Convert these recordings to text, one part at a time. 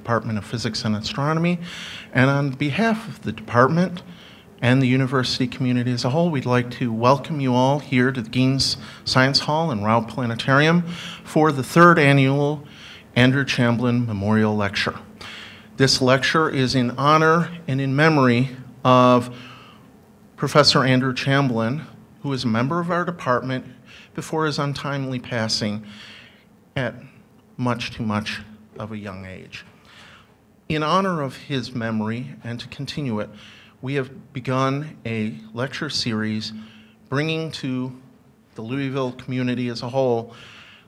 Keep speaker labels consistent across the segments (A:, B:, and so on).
A: Department of Physics and Astronomy. And on behalf of the department and the university community as a whole, we'd like to welcome you all here to the Gaines Science Hall and Rao Planetarium for the third annual Andrew Chamblin Memorial Lecture. This lecture is in honor and in memory of Professor Andrew Chamblin, who is a member of our department before his untimely passing at much too much of a young age. In honor of his memory and to continue it, we have begun a lecture series bringing to the Louisville community as a whole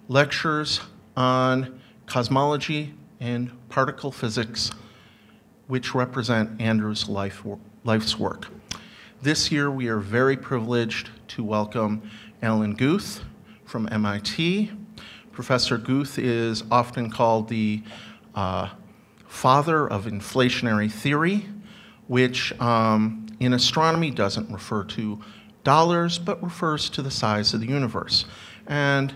A: lectures on cosmology and particle physics, which represent Andrew's life's work. This year, we are very privileged to welcome Alan Guth from MIT. Professor Guth is often called the father of inflationary theory, which in astronomy doesn't refer to dollars, but refers to the size of the universe. And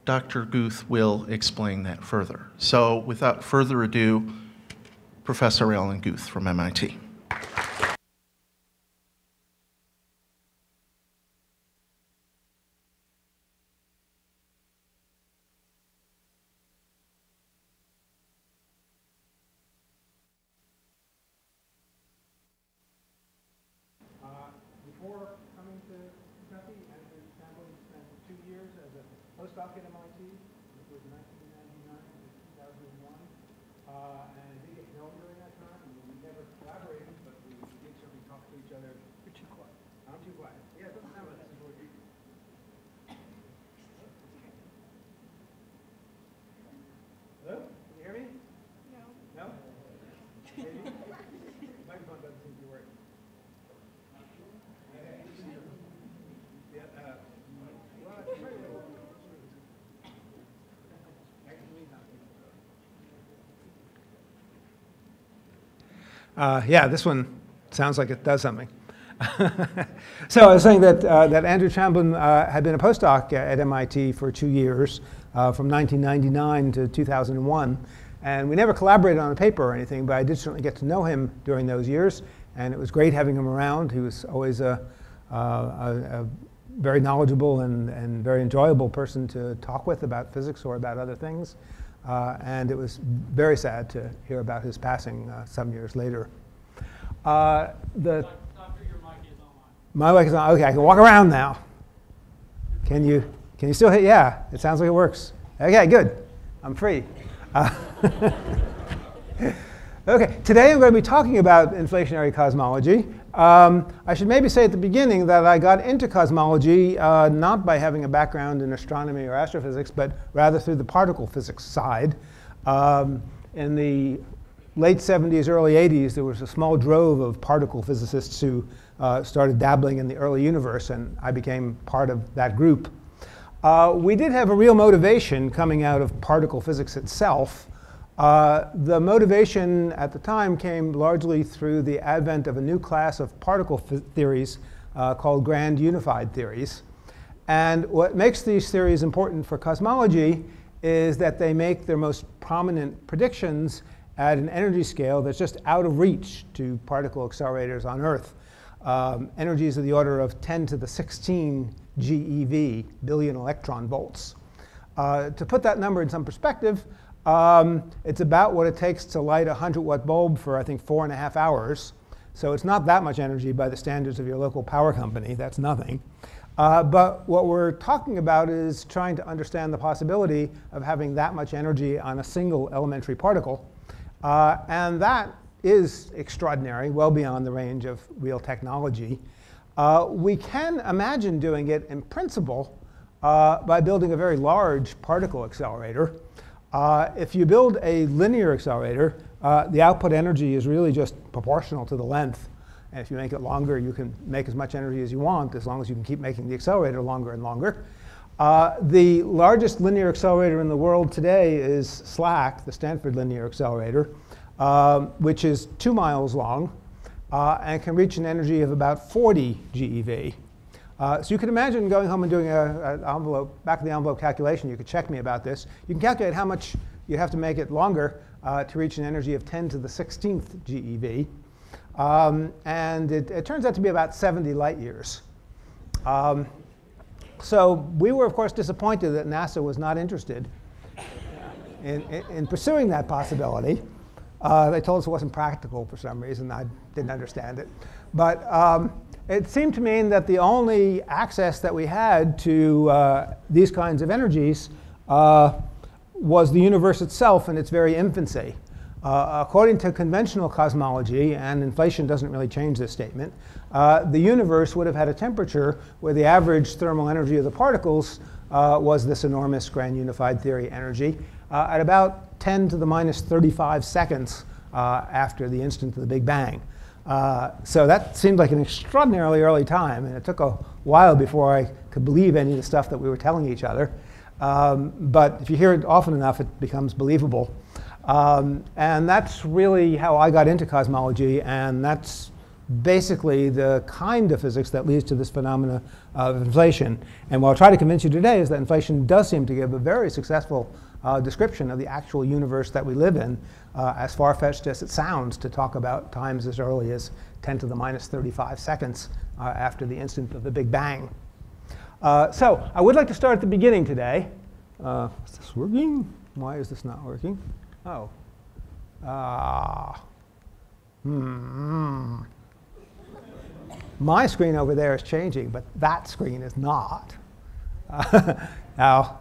A: Dr. Guth will explain that further. So without further ado, Professor Alan Guth from MIT.
B: Before coming to Kentucky, Andrew Chamblin spent 2 years as a postdoc at MIT. It was 1999 to 2001. And we didn't get to know him during that time. We never collaborated, but we did certainly talk to each other. You're too quiet. I'm too quiet. Yeah, it doesn't sound like this is what you. Hello? Can you hear me? No. No? Maybe? The microphone doesn't seem to be working. Yeah, this one sounds like it does something. So I was saying that, that Andrew Chamblin had been a postdoc at MIT for 2 years, from 1999 to 2001. And we never collaborated on a paper or anything, but I did certainly get to know him during those years. And it was great having him around. He was always a very knowledgeable and very enjoyable person to talk with about physics or about other things. And it was very sad to hear about his passing some years later.
C: Doctor, your mic is on.
B: My mic is on. Okay, I can walk around now. Can you still hit? Yeah, it sounds like it works. Okay, good. I'm free. Okay, today I'm going to be talking about inflationary cosmology. I should maybe say at the beginning that I got into cosmology not by having a background in astronomy or astrophysics, but rather through the particle physics side. In the late 70s, early 80s, there was a small drove of particle physicists who started dabbling in the early universe, and I became part of that group. We did have a real motivation coming out of particle physics itself. The motivation at the time came largely through the advent of a new class of particle theories called grand unified theories. And what makes these theories important for cosmology is that they make their most prominent predictions at an energy scale that's just out of reach to particle accelerators on Earth. Energies of the order of 10 to the 16 GeV, billion electron volts. To put that number in some perspective, it's about what it takes to light a 100-watt bulb for, I think, 4.5 hours. So it's not that much energy by the standards of your local power company. That's nothing. But what we're talking about is trying to understand the possibility of having that much energy on a single elementary particle. And that is extraordinary, well beyond the range of real technology. We can imagine doing it in principle by building a very large particle accelerator. If you build a linear accelerator, the output energy is really just proportional to the length. And if you make it longer, you can make as much energy as you want, as long as you can keep making the accelerator longer and longer. The largest linear accelerator in the world today is SLAC, the Stanford Linear Accelerator, which is 2 miles long and can reach an energy of about 40 GeV. So you can imagine going home and doing an envelope, back of the envelope calculation. You could check me about this. You can calculate how much you have to make it longer to reach an energy of 10 to the 16th GeV. And it turns out to be about 70 light years. So we were, of course, disappointed that NASA was not interested in pursuing that possibility. They told us it wasn't practical for some reason. I didn't understand it. But it seemed to mean that the only access that we had to these kinds of energies was the universe itself in its very infancy. According to conventional cosmology, and inflation doesn't really change this statement, the universe would have had a temperature where the average thermal energy of the particles was this enormous grand unified theory energy at about 10 to the minus 35 seconds after the instant of the Big Bang. So that seemed like an extraordinarily early time, and it took a while before I could believe any of the stuff that we were telling each other. But if you hear it often enough, it becomes believable. And that's really how I got into cosmology, and that's basically the kind of physics that leads to this phenomena of inflation. And what I'll try to convince you today is that inflation does seem to give a very successful description of the actual universe that we live in, as far-fetched as it sounds to talk about times as early as 10 to the minus 35 seconds after the instant of the Big Bang. So I would like to start at the beginning today. Is this working? Why is this not working? Oh. My screen over there is changing, but that screen is not. Now,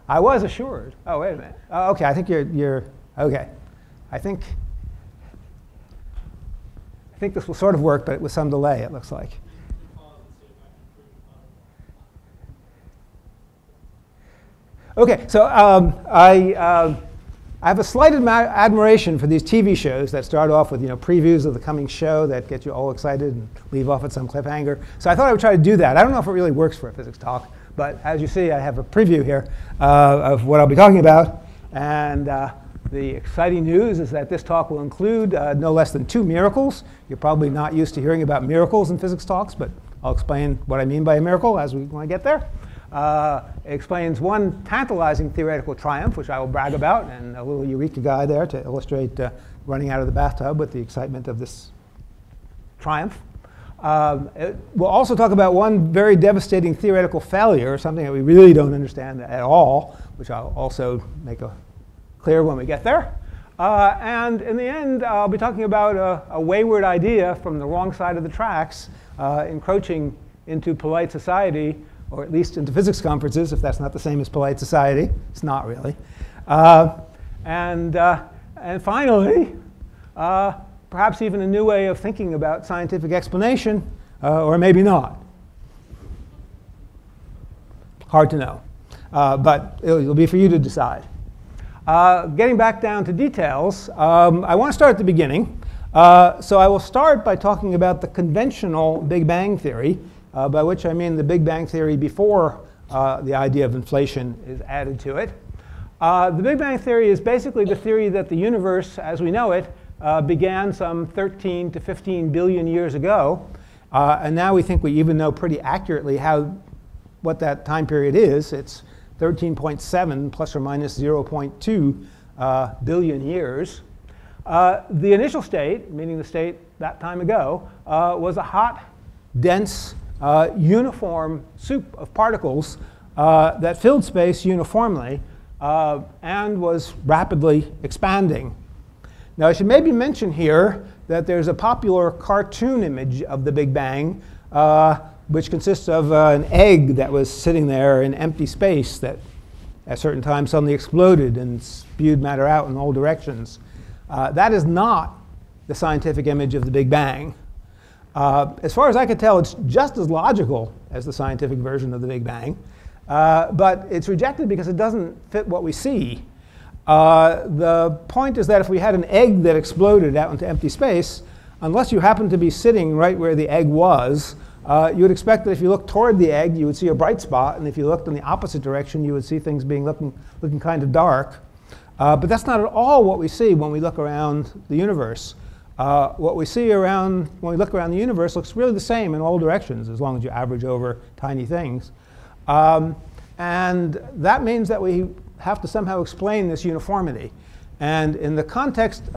B: I was assured. Oh, wait a minute. OK, I think you're OK. I think this will sort of work, but with some delay, it looks like. OK, so I have a slight admiration for these TV shows that start off with previews of the coming show that get you all excited and leave off at some cliffhanger. So I thought I would try to do that. I don't know if it really works for a physics talk, but as you see, I have a preview here of what I'll be talking about. And the exciting news is that this talk will include no less than 2 miracles. You're probably not used to hearing about miracles in physics talks, but I'll explain what I mean by a miracle when I get there. It explains one tantalizing theoretical triumph, which I will brag about, and a little eureka guy there to illustrate running out of the bathtub with the excitement of this triumph. We'll also talk about one very devastating theoretical failure, something that we really don't understand at all, which I'll also make clear when we get there. And in the end, I'll be talking about a wayward idea from the wrong side of the tracks, encroaching into polite society, or at least into physics conferences, if that's not the same as polite society. It's not really. And finally, perhaps even a new way of thinking about scientific explanation, or maybe not. Hard to know. But it'll be for you to decide. Getting back down to details, I want to start at the beginning. So I will start by talking about the conventional Big Bang theory, by which I mean the Big Bang theory before the idea of inflation is added to it. The Big Bang theory is basically the theory that the universe, as we know it, began some 13 to 15 billion years ago. And now we think we even know pretty accurately what that time period is. It's 13.7 plus or minus 0.2 billion years. The initial state, meaning the state that time ago, was a hot, dense, uniform soup of particles that filled space uniformly and was rapidly expanding. Now, I should maybe mention here that there's a popular cartoon image of the Big Bang, which consists of an egg that was sitting there in empty space that at a certain time suddenly exploded and spewed matter out in all directions. That is not the scientific image of the Big Bang. As far as I can tell, it's just as logical as the scientific version of the Big Bang. But it's rejected because it doesn't fit what we see. The point is that if we had an egg that exploded out into empty space, unless you happen to be sitting right where the egg was, you would expect that if you looked toward the egg, you would see a bright spot. And if you looked in the opposite direction, you would see things looking kind of dark. But that's not at all what we see when we look around the universe. What we see when we look around the universe looks really the same in all directions, as long as you average over tiny things. And that means that we have to somehow explain this uniformity. And in the context